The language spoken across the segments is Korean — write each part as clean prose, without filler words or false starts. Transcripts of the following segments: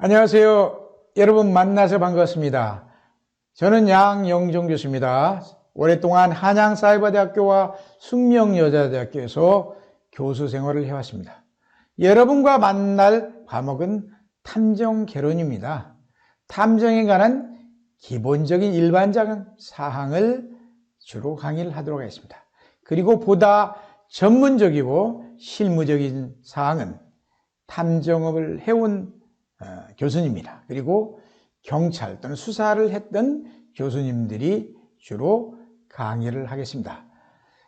안녕하세요. 여러분 만나서 반갑습니다. 저는 양영종 교수입니다. 오랫동안 한양사이버대학교와 숙명여자대학교에서 교수 생활을 해왔습니다. 여러분과 만날 과목은 탐정개론입니다. 탐정에 관한 기본적인 일반적인 사항을 주로 강의를 하도록 하겠습니다. 그리고 보다 전문적이고 실무적인 사항은 탐정업을 해온 교수님이나 그리고 경찰 또는 수사를 했던 교수님들이 주로 강의를 하겠습니다.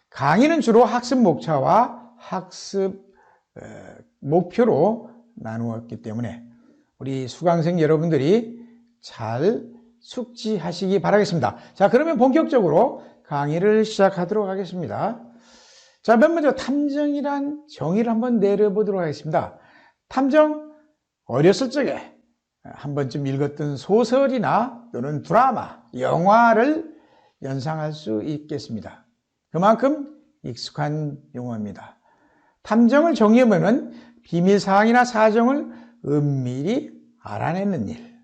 강의는 주로 학습 목차와 학습 목표로 나누었기 때문에 우리 수강생 여러분들이 잘 숙지하시기 바라겠습니다. 자, 그러면 본격적으로 강의를 시작하도록 하겠습니다. 자, 맨 먼저 탐정이란 정의를 한번 내려보도록 하겠습니다. 탐정, 어렸을 적에 한 번쯤 읽었던 소설이나 또는 드라마, 영화를 연상할 수 있겠습니다. 그만큼 익숙한 용어입니다. 탐정을 정의하면 비밀사항이나 사정을 은밀히 알아내는 일,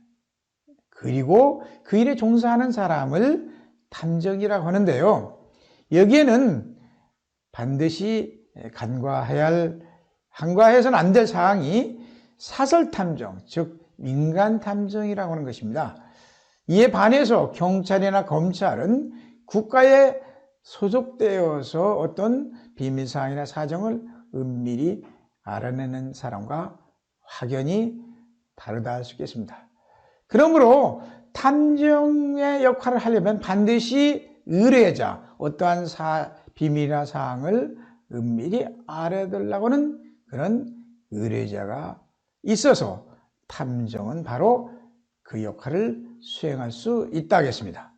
그리고 그 일에 종사하는 사람을 탐정이라고 하는데요. 여기에는 반드시 간과해서는 안 될 사항이 사설탐정, 즉 민간탐정이라고 하는 것입니다. 이에 반해서 경찰이나 검찰은 국가에 소속되어서 어떤 비밀사항이나 사정을 은밀히 알아내는 사람과 확연히 다르다 할 수 있겠습니다. 그러므로 탐정의 역할을 하려면 반드시 의뢰자, 어떠한 비밀이나 사항을 은밀히 알아두려고 하는 그런 의뢰자가 있어서 탐정은 바로 그 역할을 수행할 수 있다 하겠습니다.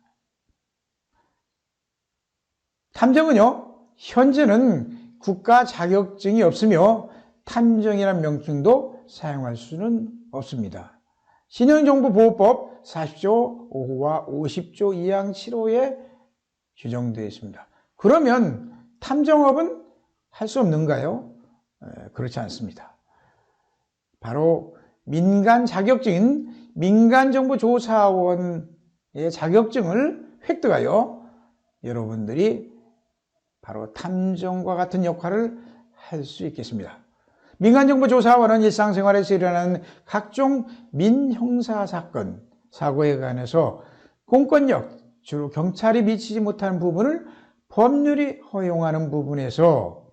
탐정은요, 현재는 국가 자격증이 없으며 탐정이라는 명칭도 사용할 수는 없습니다. 신용정보보호법 40조 5호와 50조 2항 7호에 규정되어 있습니다. 그러면 탐정업은 할 수 없는가요? 그렇지 않습니다. 바로 민간 자격증인 민간정보조사원의 자격증을 획득하여 여러분들이 바로 탐정과 같은 역할을 할 수 있겠습니다. 민간정보조사원은 일상생활에서 일어나는 각종 민형사사건, 사고에 관해서 공권력, 주로 경찰이 미치지 못하는 부분을 법률이 허용하는 범위에서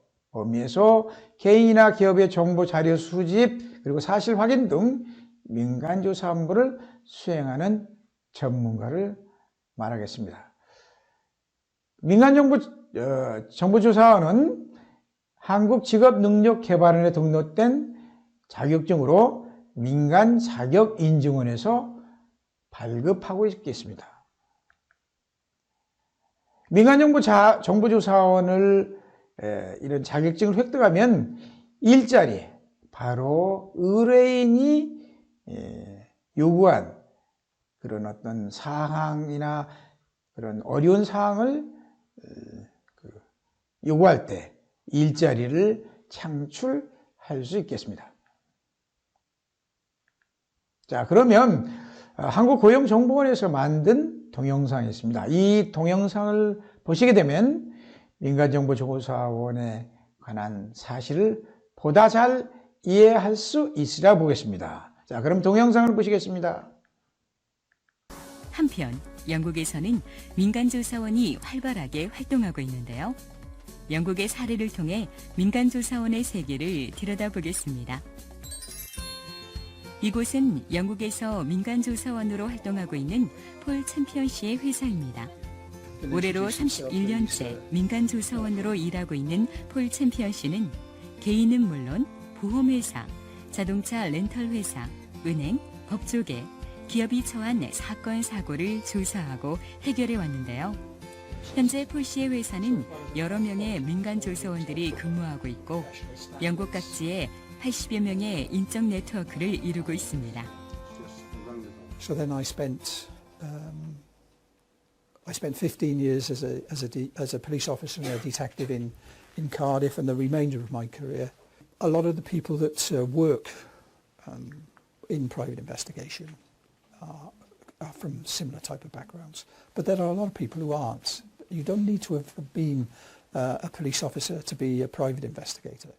개인이나 기업의 정보 자료 수집 그리고 사실 확인 등 민간조사 업무를 수행하는 전문가를 말하겠습니다. 민간정보조사원은 한국직업능력개발원에 등록된 자격증으로 민간자격인증원에서 발급하고 있겠습니다. 민간정보조사원을 이런 자격증을 획득하면 일자리, 바로 의뢰인이 요구한 그런 어떤 사항이나 그런 어려운 사항을 요구할 때 일자리를 창출할 수 있겠습니다. 자, 그러면 한국고용정보원에서 만든 동영상이 있습니다. 이 동영상을 보시게 되면 민간정보조사원에 관한 사실을 보다 잘 이해할 수 있으리라 보겠습니다. 자, 그럼 동영상을 보시겠습니다. 한편 영국에서는 민간조사원이 활발하게 활동하고 있는데요. 영국의 사례를 통해 민간조사원의 세계를 들여다보겠습니다. 이곳은 영국에서 민간조사원으로 활동하고 있는 폴 챔피언 씨의 회사입니다. 올해로 31년째 민간조사원으로 일하고 있는 폴 챔피언 씨는 개인은 물론 보험회사, 자동차 렌털회사, 은행, 법조계, 기업이 처한 사건, 사고를 조사하고 해결해 왔는데요. 현재 폴 씨의 회사는 여러 명의 민간조사원들이 근무하고 있고 영국 각지에 80여 명의 인적 네트워크를 이루고 있습니다. So then I spent 15 years as a police officer and a detective in Cardiff, and the remainder of my career, a lot of the people that work in private investigation are from similar type of backgrounds. But there are a lot of people who aren't. You don't need to have been a police officer to be a private investigator.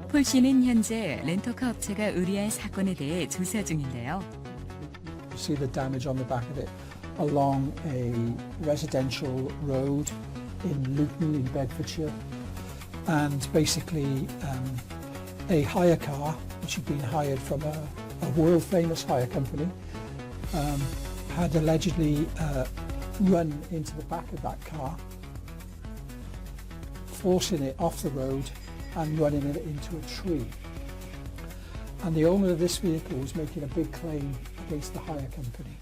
폴 씨는 현재 렌터카 업체가 의뢰한 사건에 대해 조사 중인데요. You see the damage on the back of it along a residential road in Luton in Bedfordshire, and basically a hire car which had been hired from a world famous hire company had allegedly run into the back of that car, forcing it off the road and running it into a tree. And the owner of this vehicle was making a big claim against the hire company.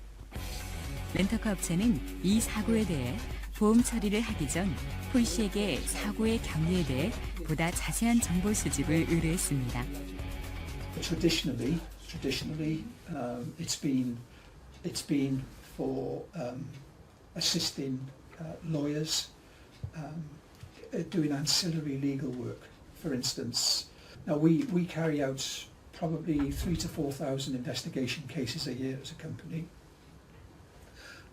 렌터카 업체는 이 사고에 대해 보험 처리를 하기 전 폴 씨에게 사고의 경위에 대해 보다 자세한 정보 수집을 의뢰했습니다. Traditionally, it's been for assisting lawyers doing ancillary legal work. For instance, now we carry out probably 3,000 to 4,000 investigation cases a year as a company.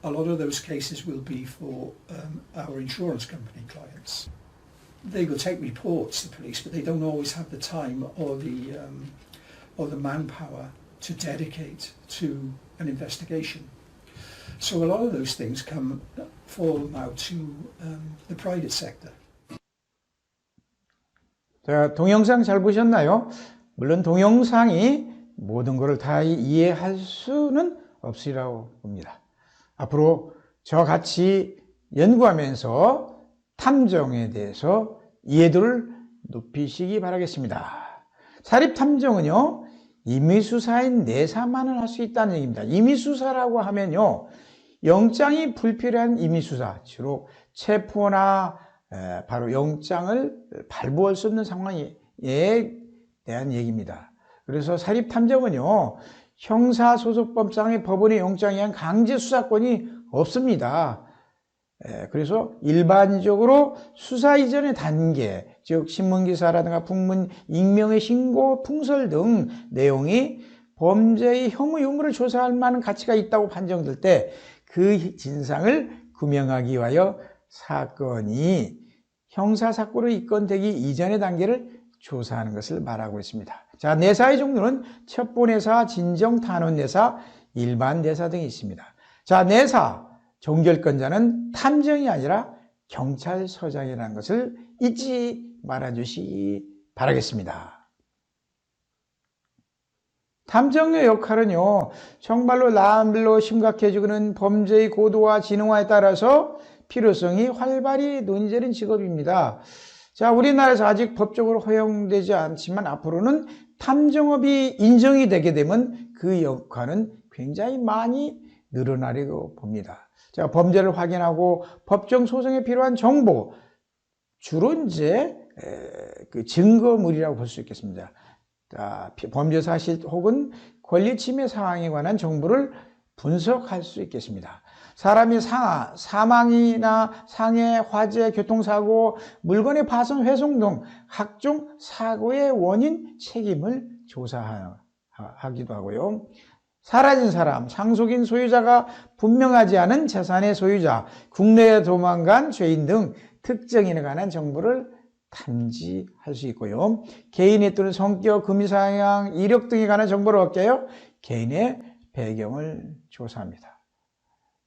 A lot of those cases will be for our insurance company clients. They will take reports to police, but they don't always have the time or the manpower to dedicate to an investigation. So a lot of those things fall now to the private sector. 자, 동영상 잘 보셨나요? 물론 동영상이 모든 것을 다 이해할 수는 없으리라고 봅니다. 앞으로 저같이 연구하면서 탐정에 대해서 이해도를 높이시기 바라겠습니다. 사립탐정은요, 임의수사인 내사만을 할 수 있다는 얘기입니다. 임의수사라고 하면요, 영장이 불필요한 임의수사, 주로 체포나 바로 영장을 발부할 수 없는 상황에 대한 얘기입니다. 그래서 사립탐정은요, 형사소송법상의 법원의 영장에 의한 강제수사권이 없습니다. 그래서 일반적으로 수사 이전의 단계, 즉 신문기사라든가 풍문, 익명의 신고, 풍설 등 내용이 범죄의 혐의 유무를 조사할 만한 가치가 있다고 판정될 때 그 진상을 규명하기 위하여 사건이 형사사건으로 입건되기 이전의 단계를 조사하는 것을 말하고 있습니다. 자, 내사의 종류는 첩보내사, 진정탄원내사, 일반내사 등이 있습니다. 자, 내사, 종결권자는 탐정이 아니라 경찰서장이라는 것을 잊지 말아주시기 바라겠습니다. 탐정의 역할은요, 정말로 나날로 심각해지고는 범죄의 고도와 진흥화에 따라서 필요성이 활발히 논의되는 직업입니다. 자, 우리나라에서 아직 법적으로 허용되지 않지만 앞으로는 탐정업이 인정이 되게 되면 그 역할은 굉장히 많이 늘어나려고 봅니다. 자, 범죄를 확인하고 법정 소송에 필요한 정보, 주로 이제 그 증거물이라고 볼 수 있겠습니다. 자, 범죄 사실 혹은 권리 침해 사항에 관한 정보를 분석할 수 있겠습니다. 사람이 사망이나 상해, 화재, 교통사고, 물건의 파손, 훼손 등 각종 사고의 원인, 책임을 조사하기도 하고요. 사라진 사람, 상속인 소유자가 분명하지 않은 재산의 소유자, 국내에 도망간 죄인 등 특정인에 관한 정보를 탐지할 수 있고요. 개인의 또는 성격, 금융상황, 이력 등에 관한 정보를 얻게요. 개인의 배경을 조사합니다.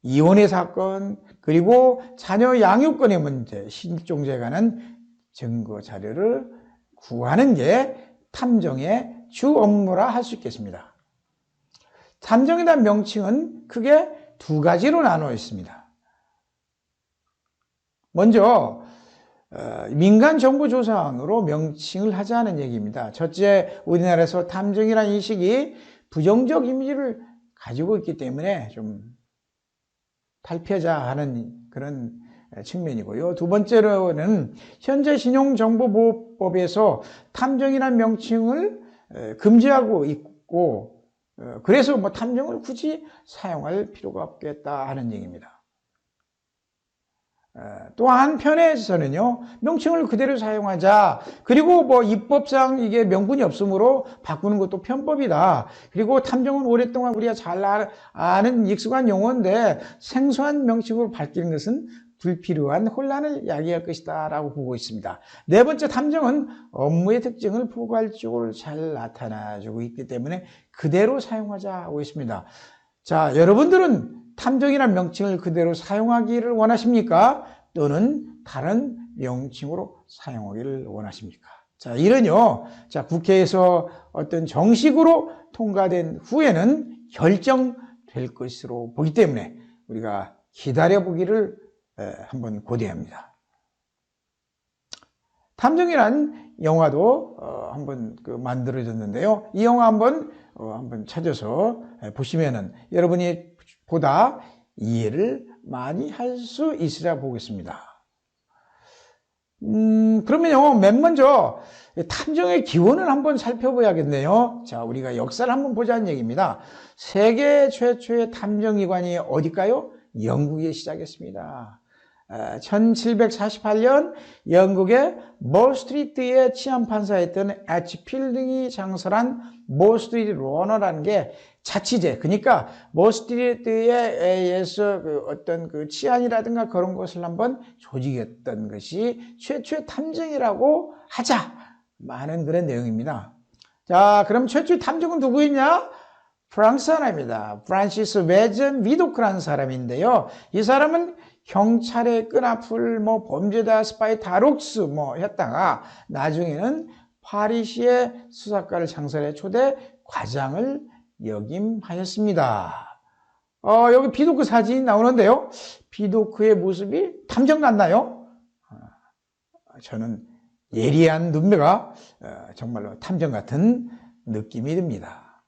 이혼의 사건, 그리고 자녀 양육권의 문제, 실종죄에 관한 증거 자료를 구하는 게 탐정의 주 업무라 할 수 있겠습니다. 탐정에 대한 명칭은 크게 두 가지로 나누어 있습니다. 먼저 민간정보조사원으로 명칭을 하자는 얘기입니다. 첫째, 우리나라에서 탐정이라는 인식이 부정적 이미지를 가지고 있기 때문에 좀 탈피하자 하는 그런 측면이고요. 두 번째로는 현재 신용정보보호법에서 탐정이라는 명칭을 금지하고 있고, 그래서 뭐 탐정을 굳이 사용할 필요가 없겠다 하는 얘기입니다. 또 한편에서는요, 명칭을 그대로 사용하자. 그리고 뭐 입법상 이게 명분이 없으므로 바꾸는 것도 편법이다. 그리고 탐정은 오랫동안 우리가 잘 아는 익숙한 용어인데 생소한 명칭으로 바뀌는 것은 불필요한 혼란을 야기할 것이다 라고 보고 있습니다. 네 번째, 탐정은 업무의 특징을 포괄적으로 잘 나타나주고 있기 때문에 그대로 사용하자고 있습니다. 자, 여러분들은 탐정이라는 명칭을 그대로 사용하기를 원하십니까? 또는 다른 명칭으로 사용하기를 원하십니까? 자, 이는요, 자, 국회에서 어떤 정식으로 통과된 후에는 결정될 것으로 보기 때문에 우리가 기다려보기를 한번 고대합니다. 탐정이란 영화도 한번 만들어졌는데요. 이 영화 한번 찾아서 보시면은 여러분이 보다 이해를 많이 할 수 있으라 보겠습니다. 그러면요, 맨 먼저 탐정의 기원을 한번 살펴봐야겠네요. 자, 우리가 역사를 한번 보자는 얘기입니다. 세계 최초의 탐정기관이 어딜까요? 영국에 시작했습니다. 1748년 영국의 몰스트리트에 치안판사였던 H. 필딩이 창설한 몰스트리트 러너라는 게 자치제, 그러니까 몰스트리트에 의해서 어떤 치안이라든가 그런 것을 한번 조직했던 것이 최초의 탐정이라고 하자, 많은 그런 내용입니다. 자, 그럼 최초의 탐정은 누구였냐? 프랑스 사람입니다. 프란시스 웨전 위도크라는 사람인데요. 이 사람은 경찰의 끈앞을 범죄자 스파이 다록스 했다가 나중에는 파리시의 수사과를 창설해 초대 과장을 역임하였습니다. 여기 비도크 사진이 나오는데요. 비도크의 모습이 탐정 같나요? 저는 예리한 눈매가 정말로 탐정 같은 느낌이 듭니다.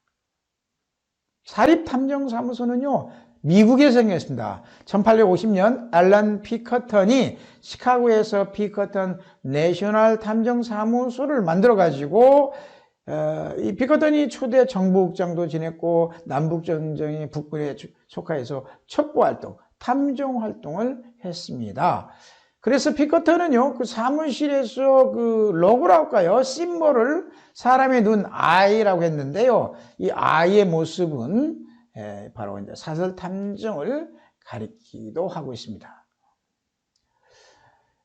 사립탐정사무소는요, 미국에 생겼습니다. 1850년 앨런 피커턴이 시카고에서 피커턴 내셔널 탐정사무소를 만들어가지고 이 피커턴이 초대 정보국장도 지냈고 남북전쟁의 북군에 속하여서 첩보활동, 탐정활동을 했습니다. 그래서 피커턴은요, 그 사무실에서 그 로고라고 할까요? 심볼을 사람의 눈, 아이라고 했는데요. 이 아이의 모습은 바로 이제 사설 탐정을 가리키기도 하고 있습니다.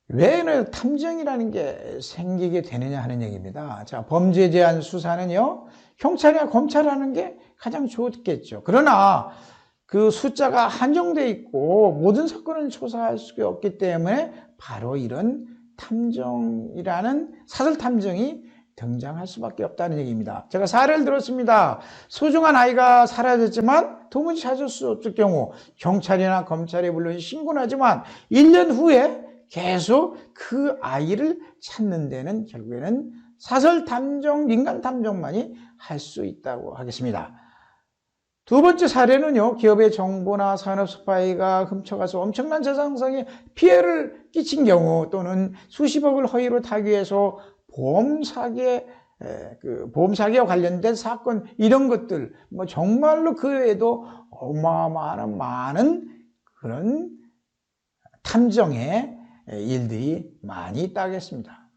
왜 탐정이라는 게 생기게 되느냐 하는 얘기입니다. 자, 범죄에 대한 수사는요, 경찰이나 검찰하는 게 가장 좋겠죠. 그러나 그 숫자가 한정되어 있고 모든 사건을 조사할 수가 없기 때문에 바로 이런 탐정이라는 사설 탐정이 등장할 수밖에 없다는 얘기입니다. 제가 사례를 들었습니다. 소중한 아이가 사라졌지만 도무지 찾을 수 없을 경우 경찰이나 검찰에 물론 신고는 하지만 1년 후에 계속 그 아이를 찾는 데는 결국에는 사설 탐정, 민간 탐정만이 할 수 있다고 하겠습니다. 두 번째 사례는요, 기업의 정보나 산업 스파이가 훔쳐가서 엄청난 재산상의 피해를 끼친 경우 또는 수십억을 허위로 타기위해서 보험사기와 관련된 사건, 이런 것들, 정말로 그 외에도 어마어마한 많은 그런 탐정의 일들이 많이 있다겠습니다.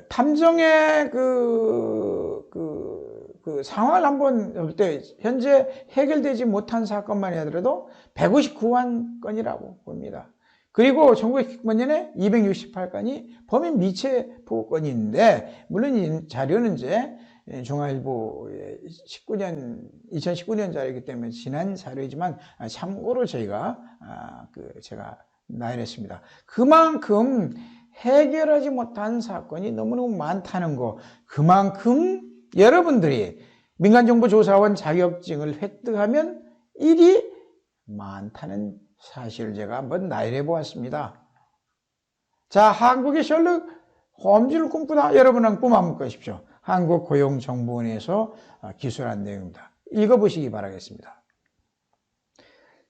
탐정의 그 상황을 한번 볼 때 현재 해결되지 못한 사건만 하더라도 159만 건이라고 봅니다. 그리고 1999년에 268건이 범인 미체 보고건이 있는데, 물론 이 자료는 이제 중앙일보의 2019년 자료이기 때문에 지난 자료이지만 참고로 제가 나열했습니다. 그만큼 해결하지 못한 사건이 너무너무 많다는 거, 그만큼 여러분들이 민간정보조사원 자격증을 획득하면 일이 많다는 사실을 제가 한번 나열해 보았습니다. 자, 한국의 셜록 홈즈를 꿈꾸다 여러분은 꿈 한번 꾸십시오. 한국고용정보원에서 기술한 내용입니다. 읽어보시기 바라겠습니다.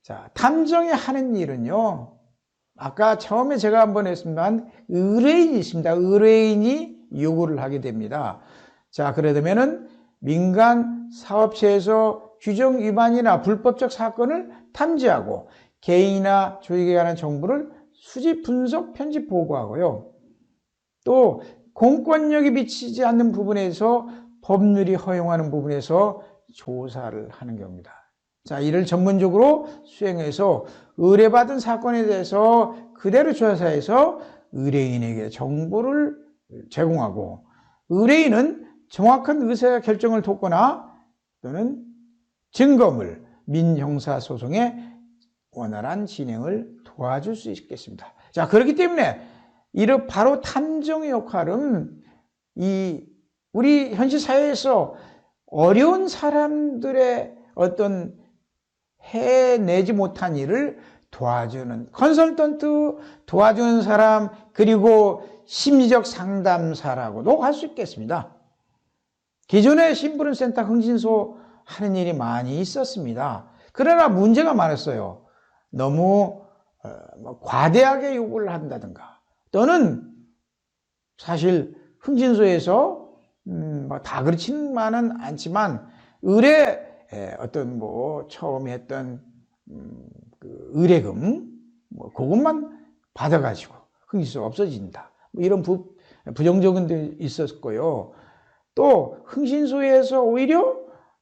자, 탐정이 하는 일은요, 아까 처음에 제가 한번 했습니다만 의뢰인이 있습니다. 의뢰인이 요구를 하게 됩니다. 자, 그러면은 민간 사업체에서 규정 위반이나 불법적 사건을 탐지하고 개인이나 조직에 관한 정보를 수집, 분석, 편집, 보고하고요. 또 공권력이 미치지 않는 부분에서 법률이 허용하는 부분에서 조사를 하는 경우입니다. 자, 이를 전문적으로 수행해서 의뢰받은 사건에 대해서 그대로 조사해서 의뢰인에게 정보를 제공하고 의뢰인은 정확한 의사 결정을 돕거나 또는 증거물, 민형사소송의 원활한 진행을 도와줄 수 있겠습니다. 자, 그렇기 때문에 이런 바로 탐정의 역할은 우리 현실 사회에서 어려운 사람들의 어떤 해내지 못한 일을 도와주는 컨설턴트, 도와주는 사람, 그리고 심리적 상담사라고도 할 수 있겠습니다. 기존에 심부름센터 흥신소 하는 일이 많이 있었습니다. 그러나 문제가 많았어요. 너무 과대하게 요구를 한다든가 또는 사실 흥신소에서 다 그렇지만은 않지만 어떤 처음에 했던 그 의뢰금 그것만 받아가지고 흥신소가 없어진다. 이런 부정적인 데 있었고요. 또 흥신소에서 오히려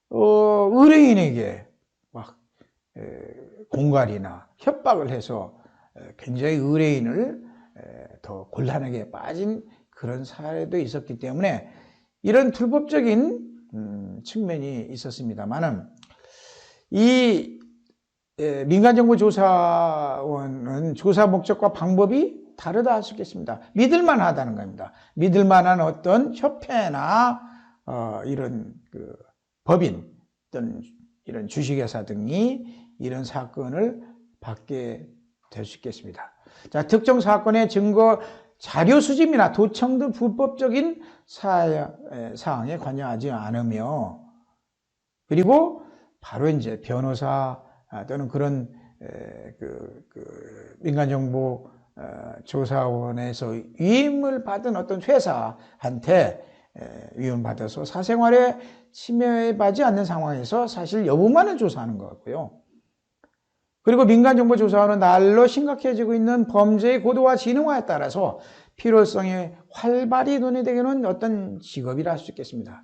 의뢰인에게 막 공갈이나 협박을 해서 굉장히 의뢰인을 더 곤란하게 빠진 그런 사례도 있었기 때문에 이런 불법적인 측면이 있었습니다만은 이 민간정보조사원은 조사 목적과 방법이 다르다 할 수 있겠습니다. 믿을만하다는 겁니다. 믿을만한 어떤 협회나 이런 그 법인 또는 이런 주식회사 등이 이런 사건을 받게 될 수 있겠습니다. 자, 특정 사건의 증거 자료 수집이나 도청 등 불법적인 사항에 관여하지 않으며 그리고 바로 이제 변호사 또는 그런 민간정보 조사원에서 위임을 받은 어떤 회사한테 위임을 받아서 사생활에 침해받지 않는 상황에서 사실 여부만을 조사하는 것 같고요. 그리고 민간정보조사원은 날로 심각해지고 있는 범죄의 고도와 진흥화에 따라서 필요성이 활발히 논의되는 어떤 직업이라 할 수 있겠습니다.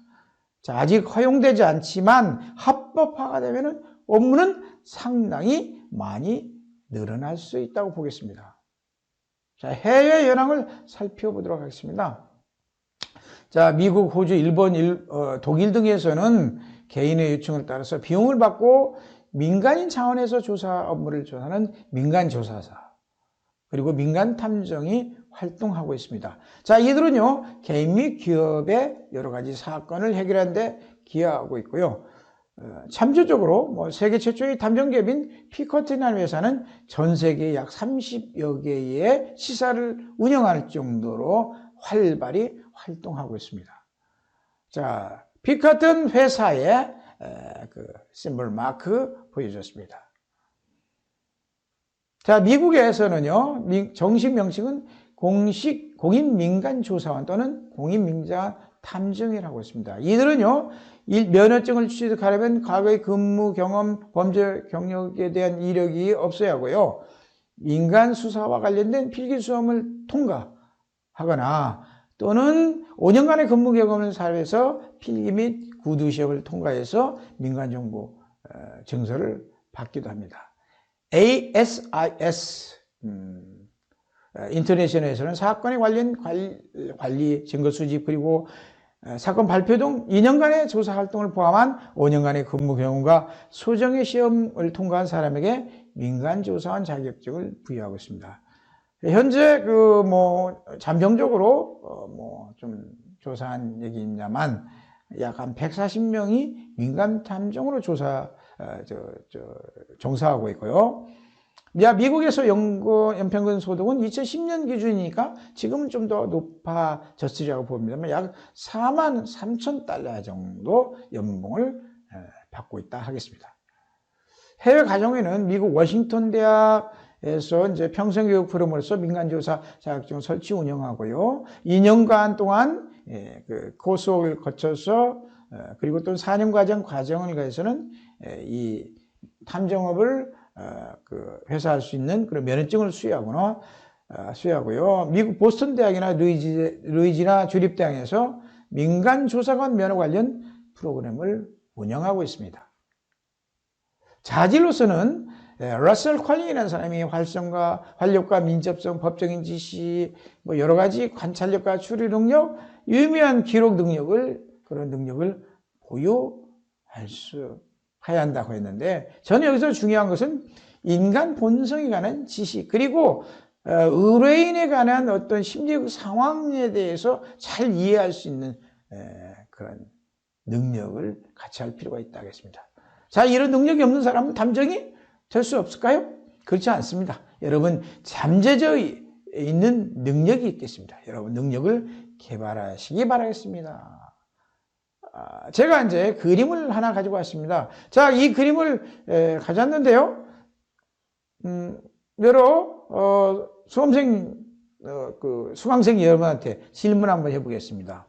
자, 아직 허용되지 않지만 합법화가 되면 업무는 상당히 많이 늘어날 수 있다고 보겠습니다. 자, 해외 현황을 살펴보도록 하겠습니다. 자, 미국, 호주, 일본, 독일 등에서는 개인의 요청을 따라서 비용을 받고 민간인 차원에서 조사 업무를 조사하는 민간조사사 그리고 민간탐정이 활동하고 있습니다. 자, 이들은요 개인 및 기업의 여러 가지 사건을 해결하는 데 기여하고 있고요. 참조적으로 세계 최초의 탐정기업인 피커트라는 회사는 전 세계 약 30여 개의 시사를 운영할 정도로 활발히 활동하고 있습니다. 자, 피커튼 회사의 그 심볼 마크 보여줬습니다. 자, 미국에서는요 정식 명칭은 공인민간조사원 또는 공인민간탐정이라고 있습니다. 이들은요 면허증을 취득하려면 과거의 근무 경험, 범죄 경력에 대한 이력이 없어야 하고요. 민간 수사와 관련된 필기 시험을 통과하거나 또는 5년간의 근무 경험을 사회에서 필기 및 구두 시험을 통과해서 민간정보 증서를 받기도 합니다. ASIS 인터내셔널에서는 사건에 관련 관리, 증거 수집 그리고 사건 발표 등 2년간의 조사 활동을 포함한 5년간의 근무 경험과 소정의 시험을 통과한 사람에게 민간조사원 자격증을 부여하고 있습니다. 현재 잠정적으로 좀 조사한 얘기 있냐만 약 한 140명이 민간탐정으로 종사하고 있고요. 미국에서 연평균 소득은 2010년 기준이니까 지금은 좀 더 높아졌으리라고 봅니다만 약 4만 3천 달러 정도 연봉을 받고 있다 하겠습니다. 해외 가정에는 미국 워싱턴 대학에서 이제 평생교육 프로그램으로서 민간조사 자격증 설치 운영하고요. 2년간 동안 그 코스웍을 거쳐서 그리고 또 4년 과정을 가해서는 이 탐정업을 회사할 수 있는 그런 면허증을 수여하고요. 미국 보스턴 대학이나 루이지나 주립대학에서 민간 조사관 면허 관련 프로그램을 운영하고 있습니다. 자질로서는 러셀 컬링이라는 사람이 활력과 민첩성, 법적인 지시, 뭐 여러 가지 관찰력과 추리 능력, 유의미한 기록 능력을 그런 능력을 보유해야 한다고 했는데, 저는 여기서 중요한 것은 인간 본성에 관한 지식, 그리고 의뢰인에 관한 어떤 심리적 상황에 대해서 잘 이해할 수 있는 그런 능력을 같이 할 필요가 있다고 했습니다. 자, 이런 능력이 없는 사람은 탐정이 될 수 없을까요? 그렇지 않습니다. 여러분, 잠재져 있는 능력이 있겠습니다. 여러분, 능력을 개발하시기 바라겠습니다. 제가 이제 그림을 하나 가지고 왔습니다. 자, 이 그림을 가져왔는데요. 여러 수강생 여러분한테 질문 한번 해보겠습니다.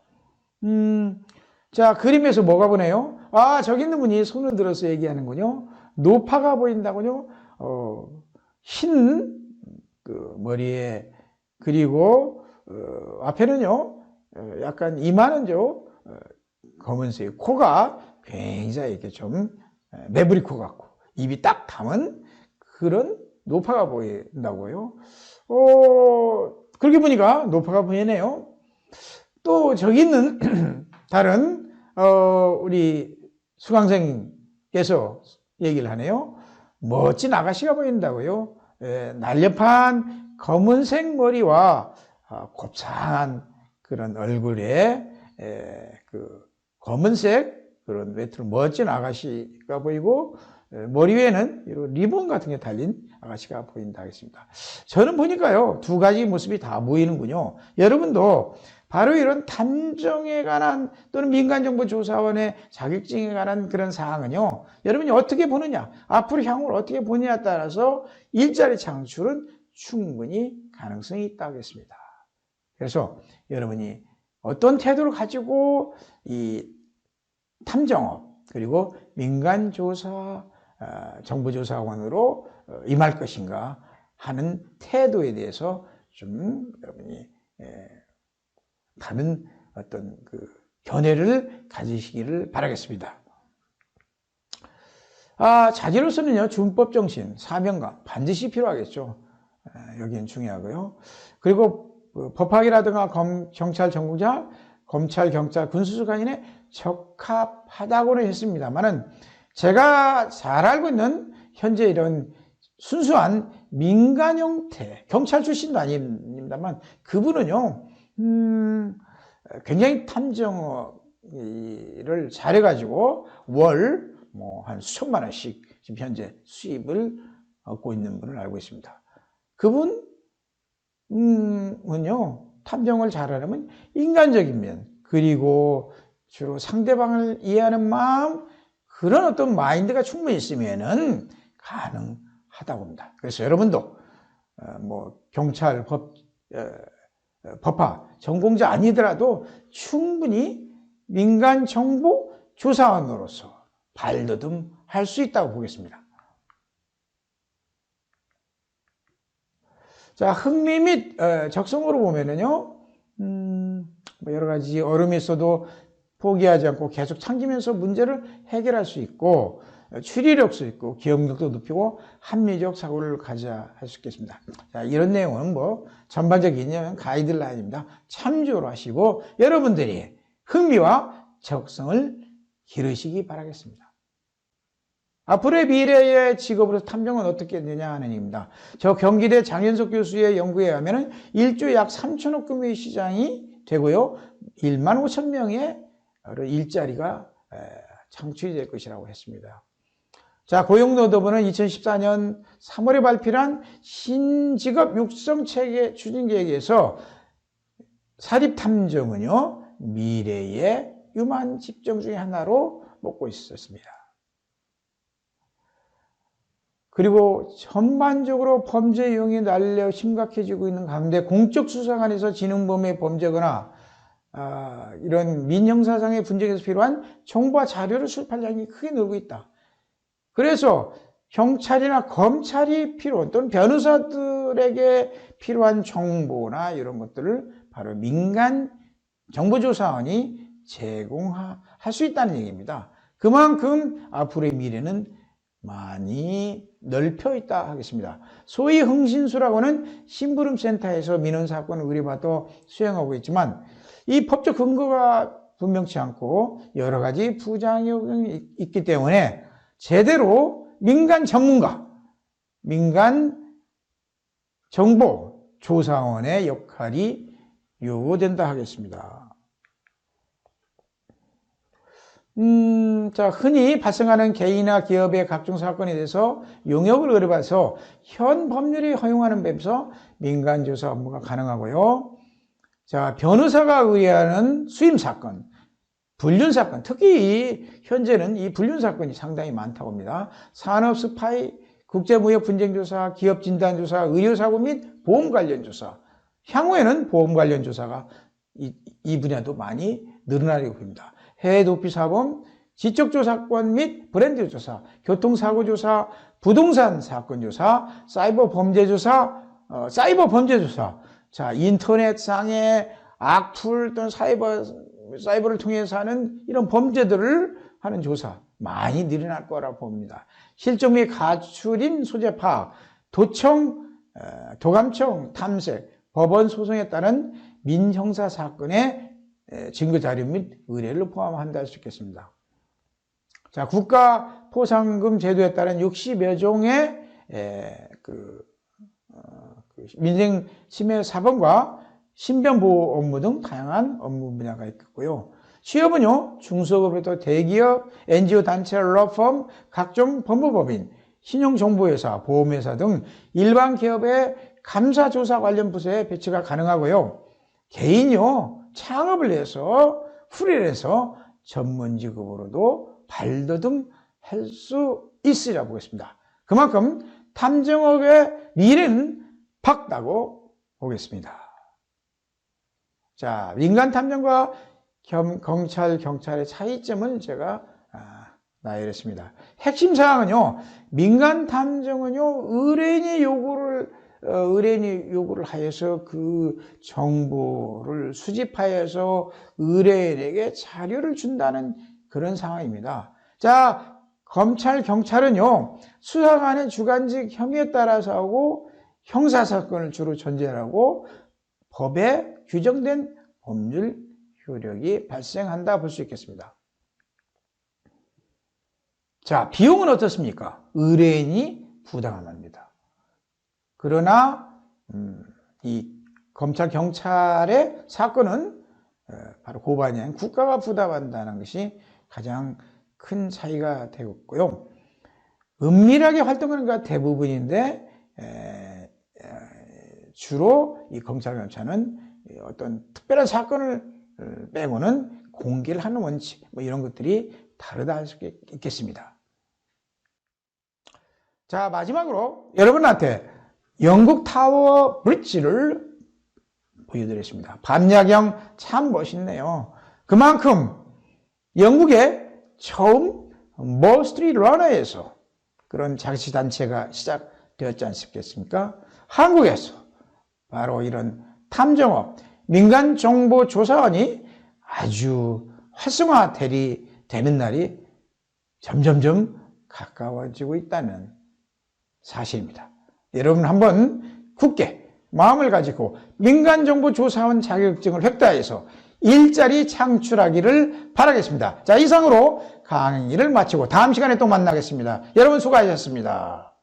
자, 그림에서 뭐가 보네요? 아, 저기 있는 분이 손을 들어서 얘기하는군요. 노파가 보인다군요. 흰 머리에, 그리고 앞에는요, 약간 이마는요, 검은색, 코가 굉장히 이렇게 좀 매부리 코 같고 입이 딱 담은 그런 노파가 보인다고요. 그렇게 보니까 노파가 보이네요. 또 저기 있는 다른 우리 수강생께서 얘기를 하네요. 멋진 아가씨가 보인다고요. 날렵한 검은색 머리와 곱상한 그런 얼굴에 검은색 그런 외투로 멋진 아가씨가 보이고, 머리 위에는 리본 같은 게 달린 아가씨가 보인다 하겠습니다. 저는 보니까요, 두 가지 모습이 다 보이는군요. 여러분도 바로 이런 탐정에 관한 또는 민간정보조사원의 자격증에 관한 그런 사항은요, 여러분이 어떻게 보느냐, 앞으로 향후를 어떻게 보느냐에 따라서 일자리 창출은 충분히 가능성이 있다고 하겠습니다. 그래서 여러분이 어떤 태도를 가지고 이 탐정업 그리고 민간조사 정보조사원으로 임할 것인가 하는 태도에 대해서 좀 여러분이 다른 어떤 견해를 가지시기를 바라겠습니다. 자질로서는요, 준법 정신, 사명감 반드시 필요하겠죠. 여기는 중요하고요. 그리고 법학이라든가 경찰 전공자, 검찰, 경찰, 군수수관인에 적합하다고는 했습니다만은, 제가 잘 알고 있는 현재 이런 순수한 민간 형태, 경찰 출신도 아닙니다만, 그분은요, 굉장히 탐정을 잘해가지고 월 한 수천만 원씩 지금 현재 수입을 얻고 있는 분을 알고 있습니다. 그분은요, 탐정을 잘하려면 인간적인 면, 그리고 주로 상대방을 이해하는 마음, 그런 어떤 마인드가 충분히 있으면은 가능하다고 봅니다. 그래서 여러분도 경찰, 법학 전공자 아니더라도 충분히 민간 정보 조사원으로서 발돋움 할 수 있다고 보겠습니다. 자, 흥미 및 적성으로 보면은요, 여러 가지 어려움이 있어도 포기하지 않고 계속 참기면서 문제를 해결할 수 있고, 추리력도 있고, 기억력도 높이고, 합리적 사고를 가져야 할 수 있겠습니다. 자, 이런 내용은 전반적인 가이드라인입니다. 참조를 하시고, 여러분들이 흥미와 적성을 기르시기 바라겠습니다. 앞으로의 미래의 직업으로 탐정은 어떻게 되냐 하는 얘기입니다. 저 경기대 장현석 교수의 연구에 의하면 1조 약 3천억 규모의 시장이 되고요, 1만 5천 명의 일자리가 창출이 될 것이라고 했습니다. 자, 고용노동부는 2014년 3월에 발표한 신직업 육성 체계 추진 계획에서 사립탐정은요, 미래의 유망 직종 중에 하나로 뽑고 있었습니다. 그리고 전반적으로 범죄 유형이 날려 심각해지고 있는 가운데 공적 수사관에서 지능범의 범죄거나 이런 민형사상의 분쟁에서 필요한 정보와 자료를 수집할 양이 크게 늘고 있다. 그래서 경찰이나 검찰이 필요한 또는 변호사들에게 필요한 정보나 이런 것들을 바로 민간 정보조사원이 제공할 수 있다는 얘기입니다. 그만큼 앞으로의 미래는 많이 넓혀 있다 하겠습니다. 소위 흥신소라고는 심부름센터에서 민원사건을 의뢰받아 수행하고 있지만 이 법적 근거가 분명치 않고 여러 가지 부작용이 있기 때문에 제대로 민간 전문가, 민간 정보조사원의 역할이 요구된다 하겠습니다. 자, 흔히 발생하는 개인이나 기업의 각종 사건에 대해서 용역을 의뢰받아서 현 법률이 허용하는 법에서 민간조사 업무가 가능하고요. 자, 변호사가 의뢰하는 수임사건, 불륜사건, 특히 현재는 이 불륜사건이 상당히 많다고 합니다. 산업 스파이, 국제무역 분쟁조사, 기업 진단조사, 의료사고 및 보험 관련 조사, 향후에는 보험 관련 조사가 이 분야도 많이 늘어나려고 봅니다. 해외 도피 사범, 지적 조사권 및 브랜드 조사, 교통사고 조사, 부동산 사건 조사, 사이버 범죄 조사, 자, 인터넷상의 악플 또는 사이버를 통해서 하는 이런 범죄들을 하는 조사 많이 늘어날 거라고 봅니다. 실종 및 가출인 소재 파악, 도감청 탐색, 법원 소송에 따른 민형사 사건의 증거 자료 및 의뢰를 포함한다 할 수 있겠습니다. 자, 국가 포상금 제도에 따른 60여 종의 민생 침해 사범과 신변 보호 업무 등 다양한 업무 분야가 있겠고요. 취업은요, 중소기업부터 대기업, NGO 단체, 러펌, 각종 법무법인, 신용정보회사, 보험회사 등 일반 기업의 감사조사 관련 부서에 배치가 가능하고요. 개인요, 창업을 해서 풀이를 해서 전문 직업으로도 발돋움할 수 있으리라 보겠습니다. 그만큼 탐정업의 미래는 밝다고 보겠습니다. 자, 민간 탐정과 경찰의 차이점을 제가 나열했습니다. 핵심 사항은요, 민간 탐정은요, 의뢰인이 요구를 하여서 그 정보를 수집하여서 의뢰인에게 자료를 준다는 그런 상황입니다. 자, 검찰, 경찰은요, 수사관의 주관직 혐의에 따라서 하고 형사사건을 주로 전제하고 법에 규정된 법률 효력이 발생한다 볼 수 있겠습니다. 자, 비용은 어떻습니까? 의뢰인이 부담합니다. 그러나 이 검찰, 경찰의 사건은 바로 고반이 아닌 국가가 부담한다는 것이 가장 큰 차이가 되고 있고요. 은밀하게 활동하는 것 대부분인데 주로 이 검찰, 경찰은 어떤 특별한 사건을 빼고는 공개를 하는 원칙, 뭐 이런 것들이 다르다 할 수 있겠습니다. 자, 마지막으로 여러분한테 영국 타워 브릿지를 보여드렸습니다. 밤야경 참 멋있네요. 그만큼 영국의 처음 몰스트리트 러너에서 그런 자치단체가 시작되었지 않겠습니까? 한국에서 바로 이런 탐정업, 민간정보조사원이 아주 활성화되는 날이 점점점 가까워지고 있다는 사실입니다. 여러분 한번 굳게 마음을 가지고 민간정보조사원 자격증을 획득해서 일자리 창출하기를 바라겠습니다. 자, 이상으로 강의를 마치고 다음 시간에 또 만나겠습니다. 여러분 수고하셨습니다.